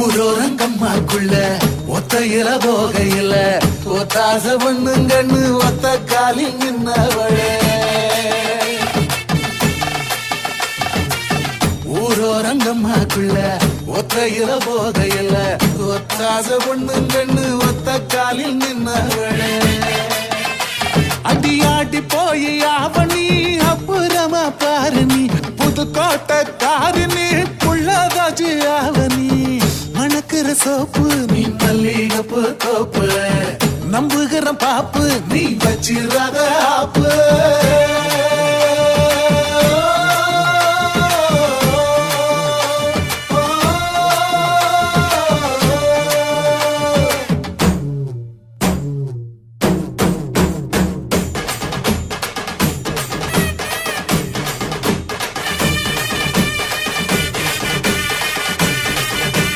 ஊரோரங்கம்மாக்குள்ள ஒத்தையில போகையில ஒத்தாச பொண்ணுங்கண்ணு ஒத்த காலில் நின்னவளே. ஊரோரங்கம்மாக்குள்ள ஒத்தையில போகையில ஒத்தாச பொண்ணுங்கண்ணு ஒத்த காலில் நின்னவளே. அடியாடி போய் ஆவணி அப்புறமா பாரு நீ புதுக்கோட்டை காரினி புள்ளதாச்சு ஆவணி மணக்கிற சோப்பு நீ மல்லிகப்பு தோப்பு நம்புகிற பாப்பு நீ வச்சிராத